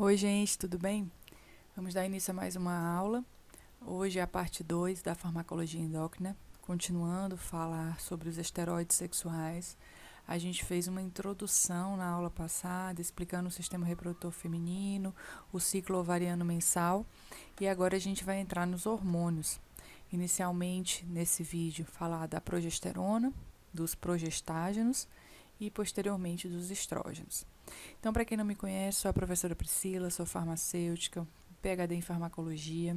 Oi, gente, tudo bem? Vamos dar início a mais uma aula. Hoje é a parte 2 da farmacologia endócrina, continuando a falar sobre os esteroides sexuais. A gente fez uma introdução na aula passada, explicando o sistema reprodutor feminino, o ciclo ovariano mensal, e agora a gente vai entrar nos hormônios. Inicialmente, nesse vídeo, falar da progesterona, dos progestágenos e posteriormente dos estrógenos. Então, para quem não me conhece, sou a professora Priscila, sou farmacêutica, PhD em farmacologia.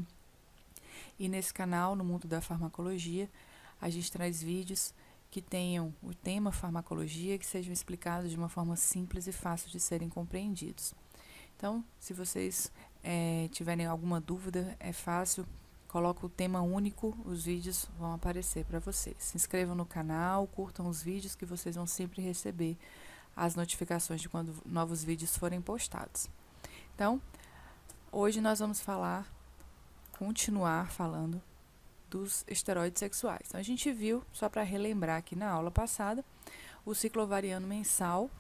E nesse canal, no mundo da farmacologia, a gente traz vídeos que tenham o tema farmacologia, que sejam explicados de uma forma simples e fácil de serem compreendidos. Então, se vocês tiverem alguma dúvida, é fácil, coloca o tema único, os vídeos vão aparecer para vocês. Se inscrevam no canal, curtam os vídeos que vocês vão sempre receber as notificações de quando novos vídeos forem postados. Então, hoje nós vamos continuar falando dos esteroides sexuais. Então, a gente viu, só para relembrar aqui na aula passada, o ciclo ovariano mensal,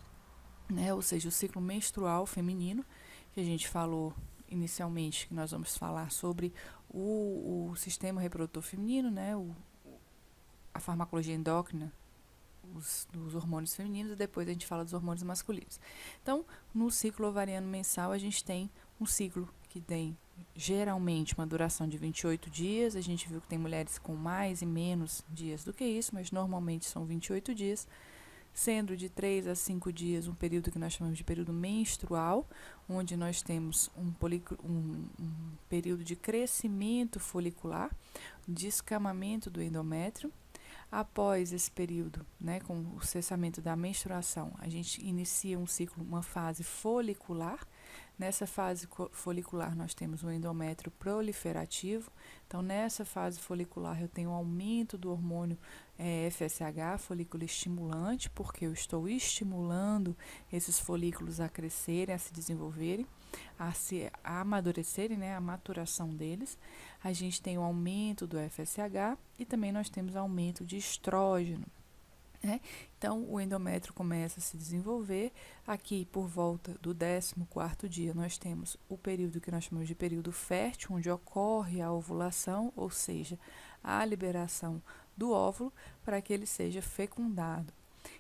né, ou seja, o ciclo menstrual feminino, que a gente falou inicialmente, que nós vamos falar sobre o sistema reprodutor feminino, né, a farmacologia endócrina, dos hormônios femininos, e depois a gente fala dos hormônios masculinos. Então, no ciclo ovariano mensal, a gente tem um ciclo que tem geralmente uma duração de 28 dias. A gente viu que tem mulheres com mais e menos dias do que isso, mas normalmente são 28 dias, sendo de 3 a 5 dias um período que nós chamamos de período menstrual, onde nós temos um período de crescimento folicular, descamamento do endométrio. Após esse período, né, com o cessamento da menstruação, a gente inicia um ciclo, uma fase folicular. Nessa fase folicular, nós temos o endométrio proliferativo. Então, nessa fase folicular, eu tenho um aumento do hormônio FSH, folículo estimulante, porque eu estou estimulando esses folículos a crescerem, a se desenvolverem, a amadurecerem, né, a maturação deles. A gente tem o aumento do FSH e também nós temos aumento de estrógeno. Né? Então, o endométrio começa a se desenvolver. Aqui, por volta do 14º dia, nós temos o período que nós chamamos de período fértil, onde ocorre a ovulação, ou seja, a liberação do óvulo para que ele seja fecundado.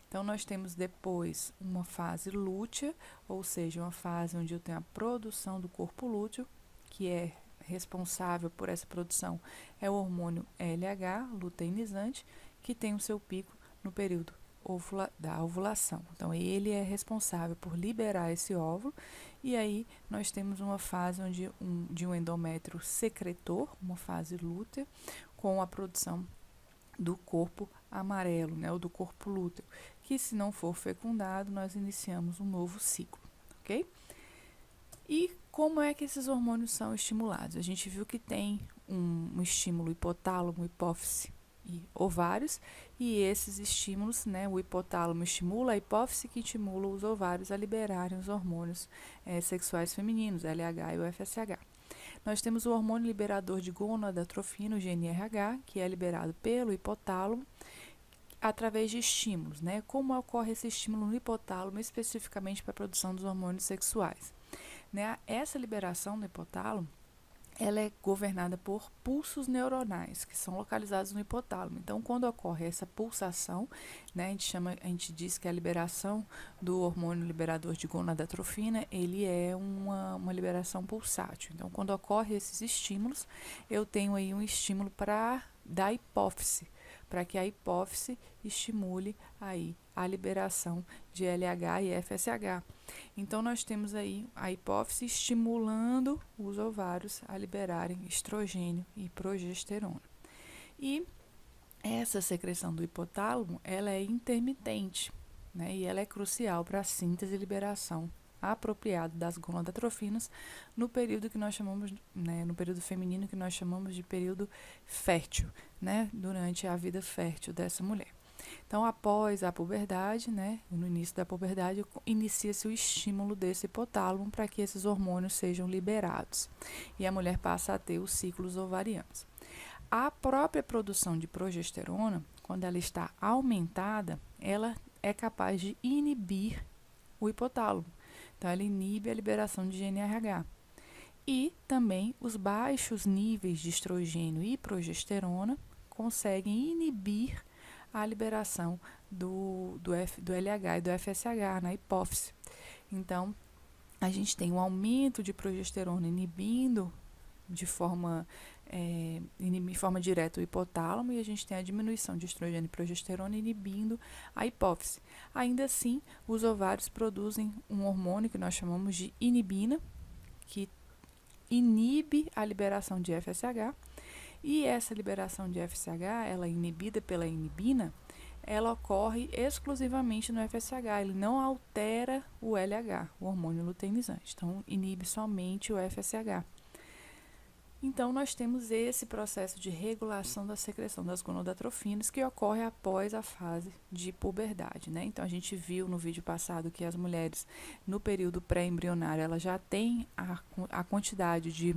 Então, nós temos depois uma fase lútea, ou seja, uma fase onde eu tenho a produção do corpo lúteo, que é responsável por essa produção, é o hormônio LH, luteinizante, que tem o seu pico no período da ovulação. Então, ele é responsável por liberar esse óvulo, e aí nós temos uma fase de um endométrio secretor, uma fase lútea, com a produção do corpo amarelo, né, ou do corpo lúteo, que se não for fecundado, nós iniciamos um novo ciclo, ok? E como é que esses hormônios são estimulados? A gente viu que tem um estímulo hipotálamo, hipófise e ovários, e esses estímulos, né, o hipotálamo estimula a hipófise, que estimula os ovários a liberarem os hormônios sexuais femininos, LH e o FSH. Nós temos o hormônio liberador de gonadotrofina, o GnRH, que é liberado pelo hipotálamo através de estímulos, né? Como ocorre esse estímulo no hipotálamo, especificamente para a produção dos hormônios sexuais? Né? Essa liberação do hipotálamo, ela é governada por pulsos neuronais, que são localizados no hipotálamo. Então, quando ocorre essa pulsação, né, a gente diz que a liberação do hormônio liberador de gonadotrofina, ele é uma liberação pulsátil. Então, quando ocorre esses estímulos, eu tenho aí um estímulo da hipófise, para que a hipófise estimule aí a liberação de LH e FSH. Então, nós temos aí a hipófise estimulando os ovários a liberarem estrogênio e progesterona. E essa secreção do hipotálamo, ela é intermitente, né? E ela é crucial para a síntese e liberação apropriada das gonadotrofinas no período que nós chamamos, né, no período feminino que nós chamamos de período fértil, né, durante a vida fértil dessa mulher. Então, após a puberdade, né, no início da puberdade, inicia-se o estímulo desse hipotálamo para que esses hormônios sejam liberados. E a mulher passa a ter os ciclos ovarianos. A própria produção de progesterona, quando ela está aumentada, ela é capaz de inibir o hipotálamo. Então, ela inibe a liberação de GnRH. E também os baixos níveis de estrogênio e progesterona conseguem inibir a liberação do LH e do FSH na hipófise. Então, a gente tem um aumento de progesterona inibindo de forma direta o hipotálamo, e a gente tem a diminuição de estrogênio e progesterona inibindo a hipófise. Ainda assim, os ovários produzem um hormônio que nós chamamos de inibina, que inibe a liberação de FSH, e essa liberação de FSH, ela é inibida pela inibina, ela ocorre exclusivamente no FSH, ele não altera o LH, o hormônio luteinizante, então inibe somente o FSH. Então, nós temos esse processo de regulação da secreção das gonadotrofinas que ocorre após a fase de puberdade, né? Então, a gente viu no vídeo passado que as mulheres, no período pré-embrionário, elas já têm a quantidade de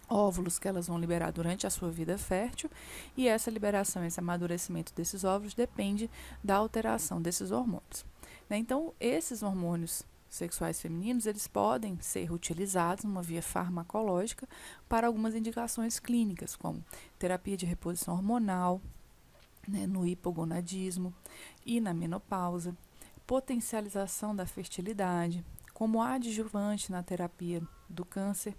óvulos que elas vão liberar durante a sua vida fértil, e essa liberação, esse amadurecimento desses óvulos depende da alteração desses hormônios, né? Então, esses hormônios sexuais femininos, eles podem ser utilizados numa via farmacológica para algumas indicações clínicas, como terapia de reposição hormonal, né, no hipogonadismo e na menopausa, potencialização da fertilidade, como adjuvante na terapia do câncer,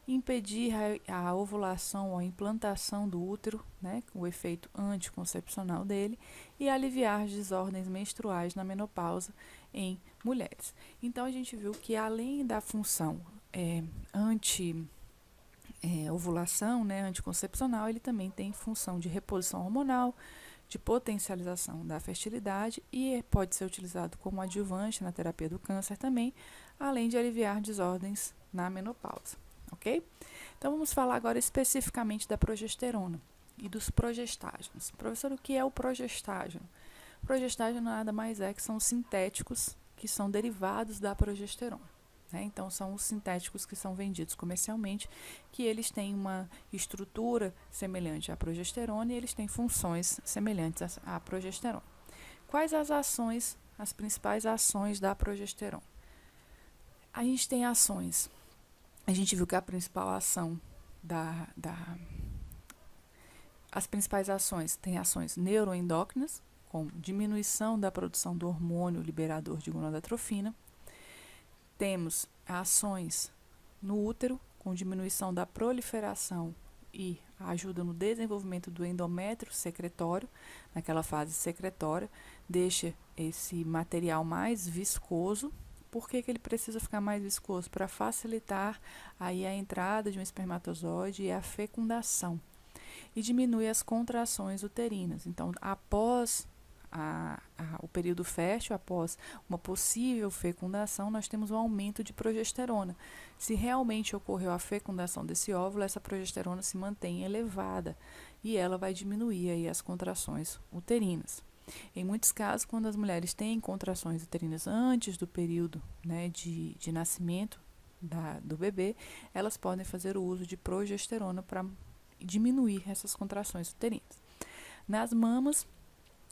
impedir a ovulação ou a implantação do útero, né, com o efeito anticoncepcional dele, e aliviar as desordens menstruais na menopausa em mulheres. Então, a gente viu que além da função ovulação, né, anticoncepcional, ele também tem função de reposição hormonal, de potencialização da fertilidade, e pode ser utilizado como adjuvante na terapia do câncer também, além de aliviar desordens na menopausa. Ok? Então, vamos falar agora especificamente da progesterona e dos progestágenos. Professor, o que é o progestágeno? O progestágeno nada mais é que são sintéticos que são derivados da progesterona, né? Então, são os sintéticos que são vendidos comercialmente, que eles têm uma estrutura semelhante à progesterona e eles têm funções semelhantes à progesterona. Quais as principais ações da progesterona? A gente tem ações. A gente viu que a principal ação as principais ações têm ações neuroendócrinas, como diminuição da produção do hormônio liberador de gonadotrofina. Temos ações no útero, com diminuição da proliferação e ajuda no desenvolvimento do endométrio secretório, naquela fase secretória, deixa esse material mais viscoso. Por que ele precisa ficar mais viscoso? Para facilitar aí a entrada de um espermatozoide e a fecundação. E diminui as contrações uterinas. Então, após o período fértil, após uma possível fecundação, nós temos um aumento de progesterona. Se realmente ocorreu a fecundação desse óvulo, essa progesterona se mantém elevada e ela vai diminuir aí as contrações uterinas. Em muitos casos, quando as mulheres têm contrações uterinas antes do período, né, de nascimento do bebê, elas podem fazer o uso de progesterona para diminuir essas contrações uterinas. Nas mamas,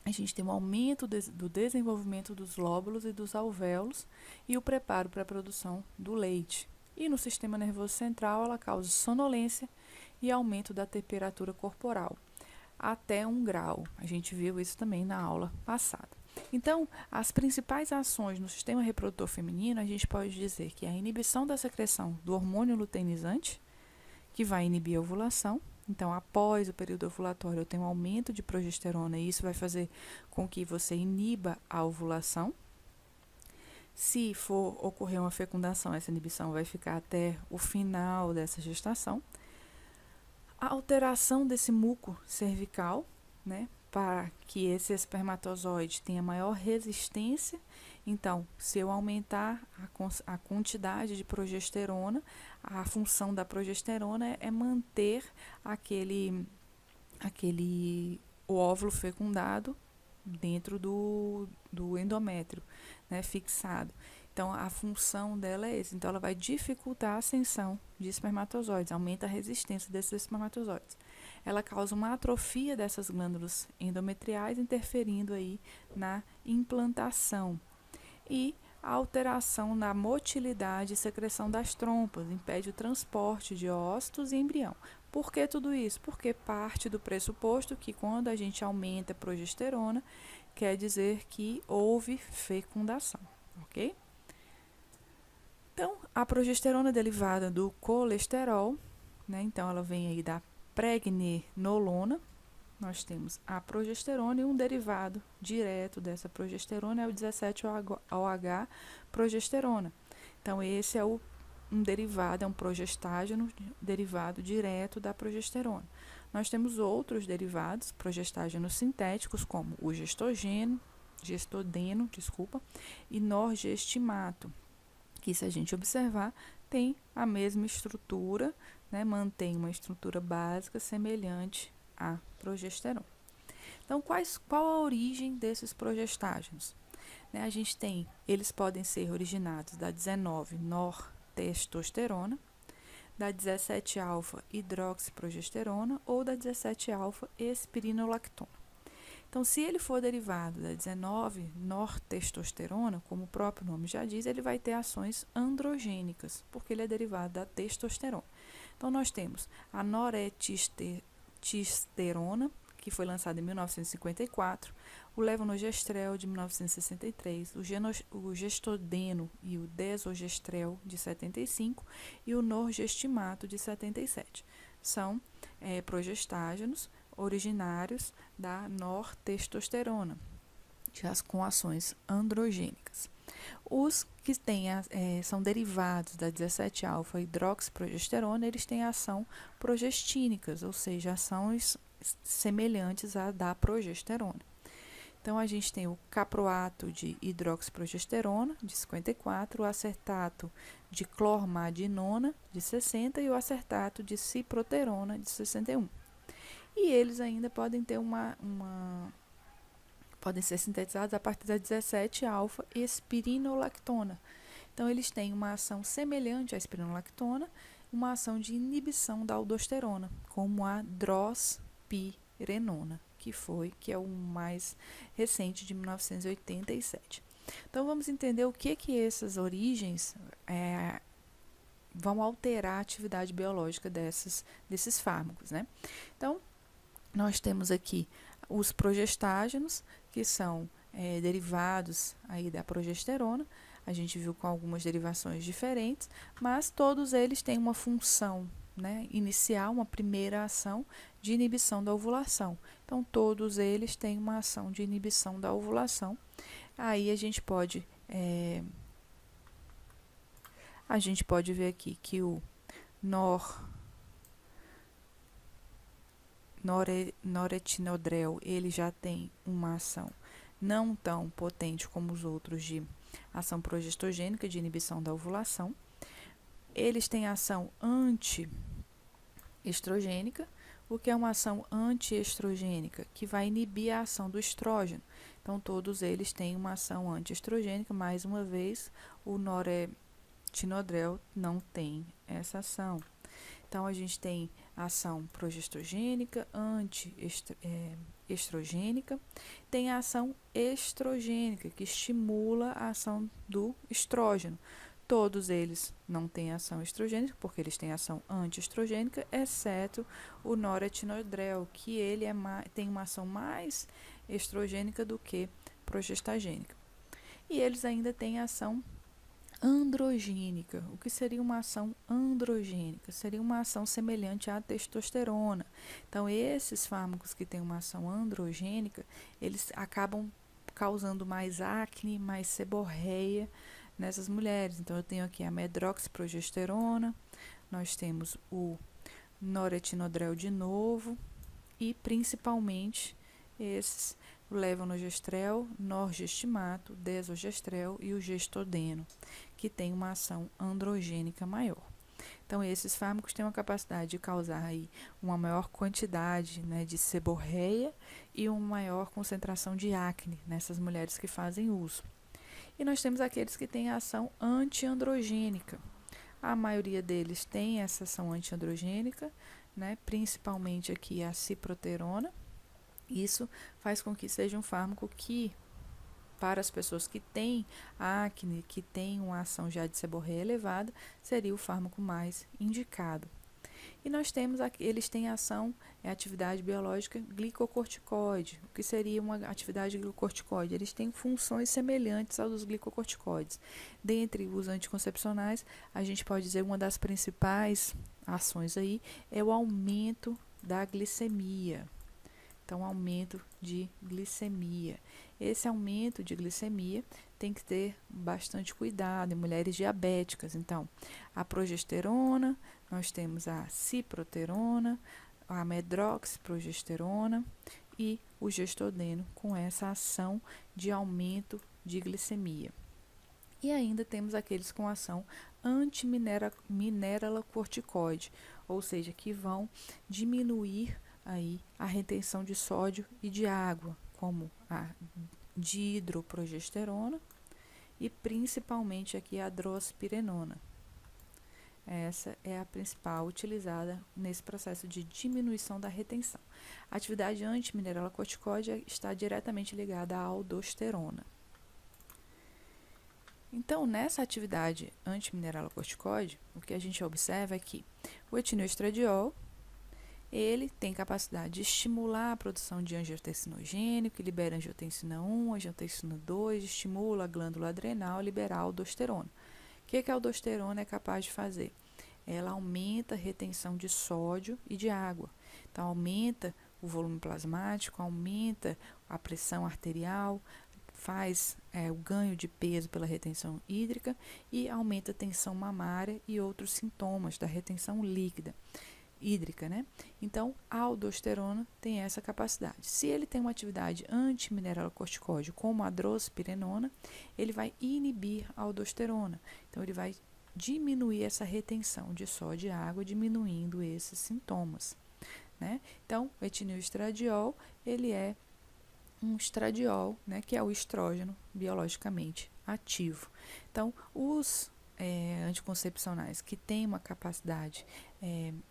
a gente tem um aumento do desenvolvimento dos lóbulos e dos alvéolos e o preparo para a produção do leite. E no sistema nervoso central, ela causa sonolência e aumento da temperatura corporal até 1 grau. A gente viu isso também na aula passada. Então, as principais ações no sistema reprodutor feminino, a gente pode dizer que é a inibição da secreção do hormônio luteinizante, que vai inibir a ovulação. Então, após o período ovulatório, eu tenho um aumento de progesterona e isso vai fazer com que você iniba a ovulação. Se for ocorrer uma fecundação, essa inibição vai ficar até o final dessa gestação. A alteração desse muco cervical, né, para que esse espermatozoide tenha maior resistência. Então, se eu aumentar a quantidade de progesterona, a função da progesterona é manter o óvulo fecundado dentro do endométrio, né, fixado. Então, a função dela é essa. Então, ela vai dificultar a ascensão de espermatozoides, aumenta a resistência desses espermatozoides. Ela causa uma atrofia dessas glândulas endometriais, interferindo aí na implantação. E a alteração na motilidade e secreção das trompas, impede o transporte de ócitos e embrião. Por que tudo isso? Porque parte do pressuposto que quando a gente aumenta a progesterona, quer dizer que houve fecundação, ok? Então, a progesterona é derivada do colesterol, né? Então, ela vem aí da pregnenolona. Nós temos a progesterona e um derivado direto dessa progesterona é o 17-OH progesterona. Então, esse é um derivado, é um progestágeno derivado direto da progesterona. Nós temos outros derivados, progestágenos sintéticos, como o gestodeno, e norgestimato, que, se a gente observar, tem a mesma estrutura, né, mantém uma estrutura básica semelhante à progesterona. Então, qual a origem desses progestágenos? Né, a gente tem, eles podem ser originados da 19-nortestosterona, da 17-alfa-hidroxiprogesterona ou da 17-alfa-espirinolactona. Então, se ele for derivado da 19-nortestosterona, como o próprio nome já diz, ele vai ter ações androgênicas, porque ele é derivado da testosterona. Então, nós temos a noretisterona, que foi lançada em 1954, o levonorgestrel, de 1963, o gestodeno e o desogestrel, de 75, e o norgestimato, de 77. São progestágenos originários da nortestosterona, com ações androgênicas. Os que são derivados da 17-alfa-hidroxiprogesterona, eles têm ação progestínicas, ou seja, ações semelhantes à da progesterona. Então, a gente tem o caproato de hidroxiprogesterona, de 54, o acertato de clormadinona, de 60, e o acertato de ciproterona, de 61. E eles ainda podem ter podem ser sintetizados a partir da 17-alfa-espirinolactona. Então, eles têm uma ação semelhante à espironolactona, uma ação de inibição da aldosterona, como a drospirenona, que é o mais recente, de 1987. Então, vamos entender o que essas origens vão alterar a atividade biológica desses fármacos, né? Então, nós temos aqui os progestágenos, que são derivados aí da progesterona. A gente viu com algumas derivações diferentes, mas todos eles têm uma função, né, inicial, uma primeira ação de inibição da ovulação. Então, todos eles têm uma ação de inibição da ovulação. Aí a gente pode ver aqui que o noretinodrel, ele já tem uma ação não tão potente como os outros de ação progestogênica, de inibição da ovulação. Eles têm ação antiestrogênica. O que é uma ação antiestrogênica? Que vai inibir a ação do estrógeno. Então, todos eles têm uma ação antiestrogênica. Mais uma vez, o noretinodrel não tem essa ação. Então, a gente tem ação progestogênica, antiestrogênica, tem a ação estrogênica, que estimula a ação do estrógeno. Todos eles não têm ação estrogênica, porque eles têm ação antiestrogênica, exceto o noretinodrel, que ele tem uma ação mais estrogênica do que progestagênica. E eles ainda têm ação androgênica. O que seria uma ação androgênica? Seria uma ação semelhante à testosterona. Então, esses fármacos que têm uma ação androgênica, eles acabam causando mais acne, mais seborreia nessas mulheres. Então, eu tenho aqui a medroxiprogesterona, nós temos o noretinodrel de novo e, principalmente, esses, o levonorgestrel, norgestimato, desogestrel e o gestodeno, que tem uma ação androgênica maior. Então, esses fármacos têm uma capacidade de causar aí uma maior quantidade, né, de seborreia e uma maior concentração de acne nessas mulheres que fazem uso. E nós temos aqueles que têm ação antiandrogênica. A maioria deles tem essa ação antiandrogênica, né, principalmente aqui a ciproterona. Isso faz com que seja um fármaco que para as pessoas que têm acne, que têm uma ação já de seborreia elevada, seria o fármaco mais indicado. E nós temos aqui, eles têm ação, atividade biológica glicocorticoide. O que seria uma atividade glicocorticoide? Eles têm funções semelhantes aos dos glicocorticoides. Dentre os anticoncepcionais, a gente pode dizer uma das principais ações aí é o aumento da glicemia. Então, aumento de glicemia. Esse aumento de glicemia tem que ter bastante cuidado em mulheres diabéticas. Então, a progesterona, nós temos a ciproterona, a medroxiprogesterona e o gestodeno com essa ação de aumento de glicemia. E ainda temos aqueles com ação antimineralocorticoide, ou seja, que vão diminuir aí a retenção de sódio e de água, como a dihidroprogesterona e principalmente aqui a drospirenona. Essa é a principal utilizada nesse processo de diminuição da retenção. A atividade antimineralocorticoide está diretamente ligada à aldosterona. Então, nessa atividade antimineralocorticoide, o que a gente observa é que o etilenoestradiol ele tem capacidade de estimular a produção de angiotensinogênio, que libera angiotensina 1, angiotensina 2, estimula a glândula adrenal a liberar aldosterona. O que a aldosterona é capaz de fazer? Ela aumenta a retenção de sódio e de água. Então, aumenta o volume plasmático, aumenta a pressão arterial, faz o ganho de peso pela retenção hídrica e aumenta a tensão mamária e outros sintomas da retenção líquida. Hídrica, né? Então, a aldosterona tem essa capacidade. Se ele tem uma atividade antimineralocorticoide, como a drospirenona, ele vai inibir a aldosterona. Então, ele vai diminuir essa retenção de sódio e água, diminuindo esses sintomas, né? Então, o etilenoestradiol, ele é um estradiol, né, que é o estrógeno biologicamente ativo. Então, os anticoncepcionais que têm uma capacidade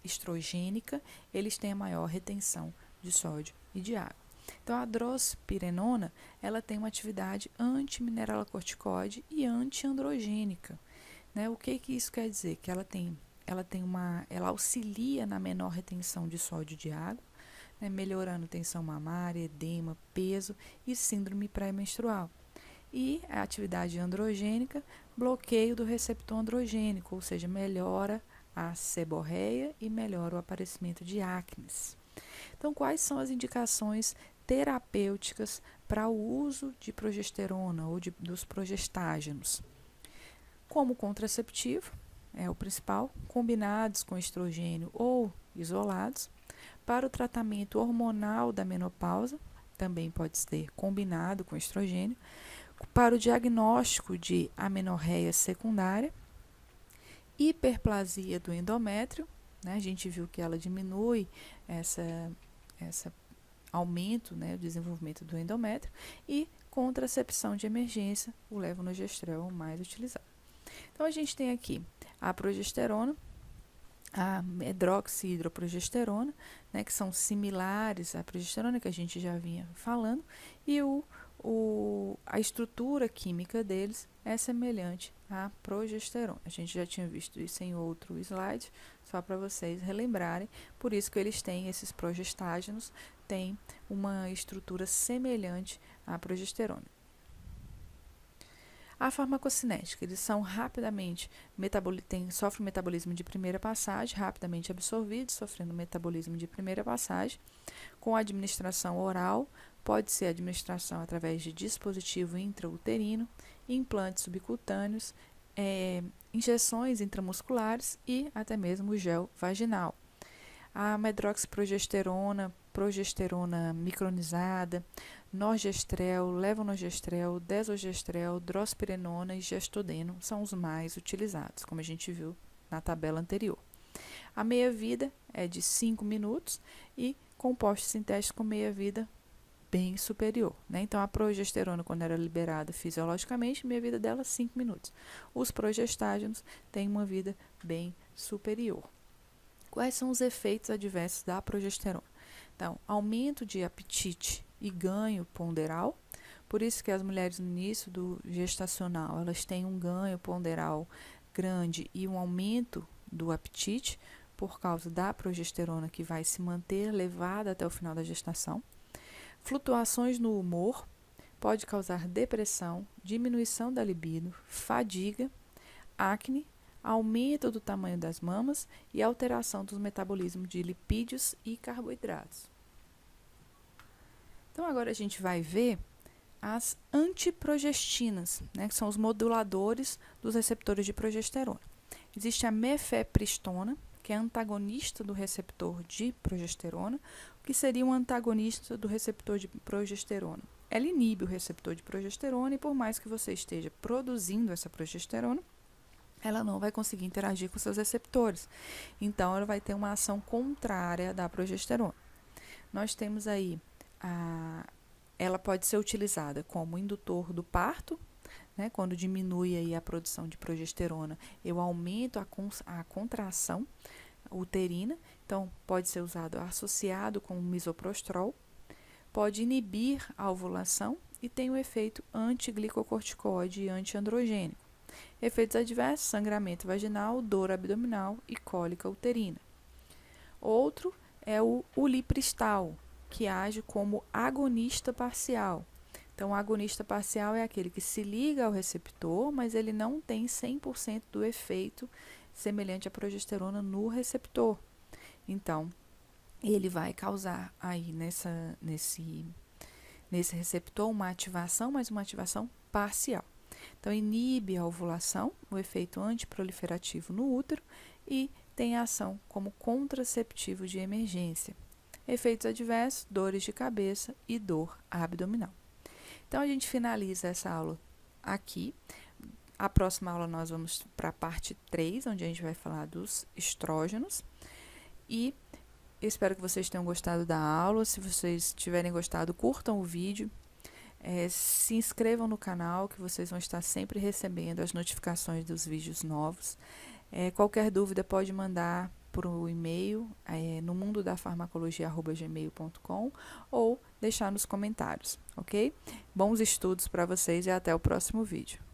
estrogênica, eles têm a maior retenção de sódio e de água. Então, a drospirenona, ela tem uma atividade antimineralocorticoide e antiandrogênica, né? O que isso quer dizer? Que ela auxilia na menor retenção de sódio e de água, né, melhorando tensão mamária, edema, peso e síndrome pré-menstrual. E a atividade androgênica, bloqueio do receptor androgênico, ou seja, melhora a seborreia e melhora o aparecimento de acnes. Então, quais são as indicações terapêuticas para o uso de progesterona ou dos progestágenos? Como contraceptivo, é o principal, combinados com estrogênio ou isolados. Para o tratamento hormonal da menopausa, também pode ser combinado com estrogênio. Para o diagnóstico de amenorreia secundária, hiperplasia do endométrio, né? A gente viu que ela diminui esse aumento, né, o desenvolvimento do endométrio, e contracepção de emergência, o levonorgestrel é o mais utilizado. Então, a gente tem aqui a progesterona, a medroxihidroprogesterona, né, que são similares à progesterona, que a gente já vinha falando, e a estrutura química deles é semelhante à progesterona. A gente já tinha visto isso em outro slide, só para vocês relembrarem. Por isso que eles têm, esses progestágenos, têm uma estrutura semelhante à progesterona. A farmacocinética, eles são rapidamente, sofrem metabolismo de primeira passagem, rapidamente absorvidos, sofrendo metabolismo de primeira passagem, com administração oral, pode ser administração através de dispositivo intrauterino, implantes subcutâneos, injeções intramusculares e até mesmo gel vaginal. A medroxiprogesterona, progesterona micronizada, norgestrel, levonorgestrel, desogestrel, drospirenona e gestodeno são os mais utilizados, como a gente viu na tabela anterior. A meia-vida é de 5 minutos e compostos sintéticos com meia-vida bem superior, né? Então, a progesterona, quando era liberada fisiologicamente, a meia-vida dela é 5 minutos. Os progestágenos têm uma vida bem superior. Quais são os efeitos adversos da progesterona? Então, aumento de apetite e ganho ponderal, Por isso que as mulheres no início do gestacional, elas têm um ganho ponderal grande e um aumento do apetite por causa da progesterona que vai se manter elevada até o final da gestação. Flutuações no humor pode causar depressão, diminuição da libido, fadiga, acne, aumento do tamanho das mamas e alteração do metabolismo de lipídios e carboidratos. Então agora a gente vai ver as antiprogestinas, né, que são os moduladores dos receptores de progesterona. Existe a mifepristona, que é antagonista do receptor de progesterona. O que seria um antagonista do receptor de progesterona? Ela inibe o receptor de progesterona e por mais que você esteja produzindo essa progesterona, ela não vai conseguir interagir com seus receptores. Então, ela vai ter uma ação contrária da progesterona. Nós temos aí ela pode ser utilizada como indutor do parto, né? Quando diminui aí a produção de progesterona, eu aumento a contração uterina, então pode ser usado associado com o misoprostrol, pode inibir a ovulação e tem um efeito antiglicocorticoide e antiandrogênico. Efeitos adversos: sangramento vaginal, dor abdominal e cólica uterina. Outro é o ulipristal, que age como agonista parcial. Então, o agonista parcial é aquele que se liga ao receptor, mas ele não tem 100% do efeito semelhante à progesterona no receptor. Então, ele vai causar aí nesse receptor uma ativação, mas uma ativação parcial. Então, inibe a ovulação, o efeito antiproliferativo no útero e tem ação como contraceptivo de emergência. Efeitos adversos: dores de cabeça e dor abdominal. Então, a gente finaliza essa aula aqui. A próxima aula nós vamos para a parte 3, onde a gente vai falar dos estrógenos. E eu espero que vocês tenham gostado da aula. Se vocês tiverem gostado, curtam o vídeo. Se inscrevam no canal, que vocês vão estar sempre recebendo as notificações dos vídeos novos. Qualquer dúvida pode mandar por um e-mail no mundodafarmacologia@gmail.com ou deixar nos comentários, ok? Bons estudos para vocês e até o próximo vídeo.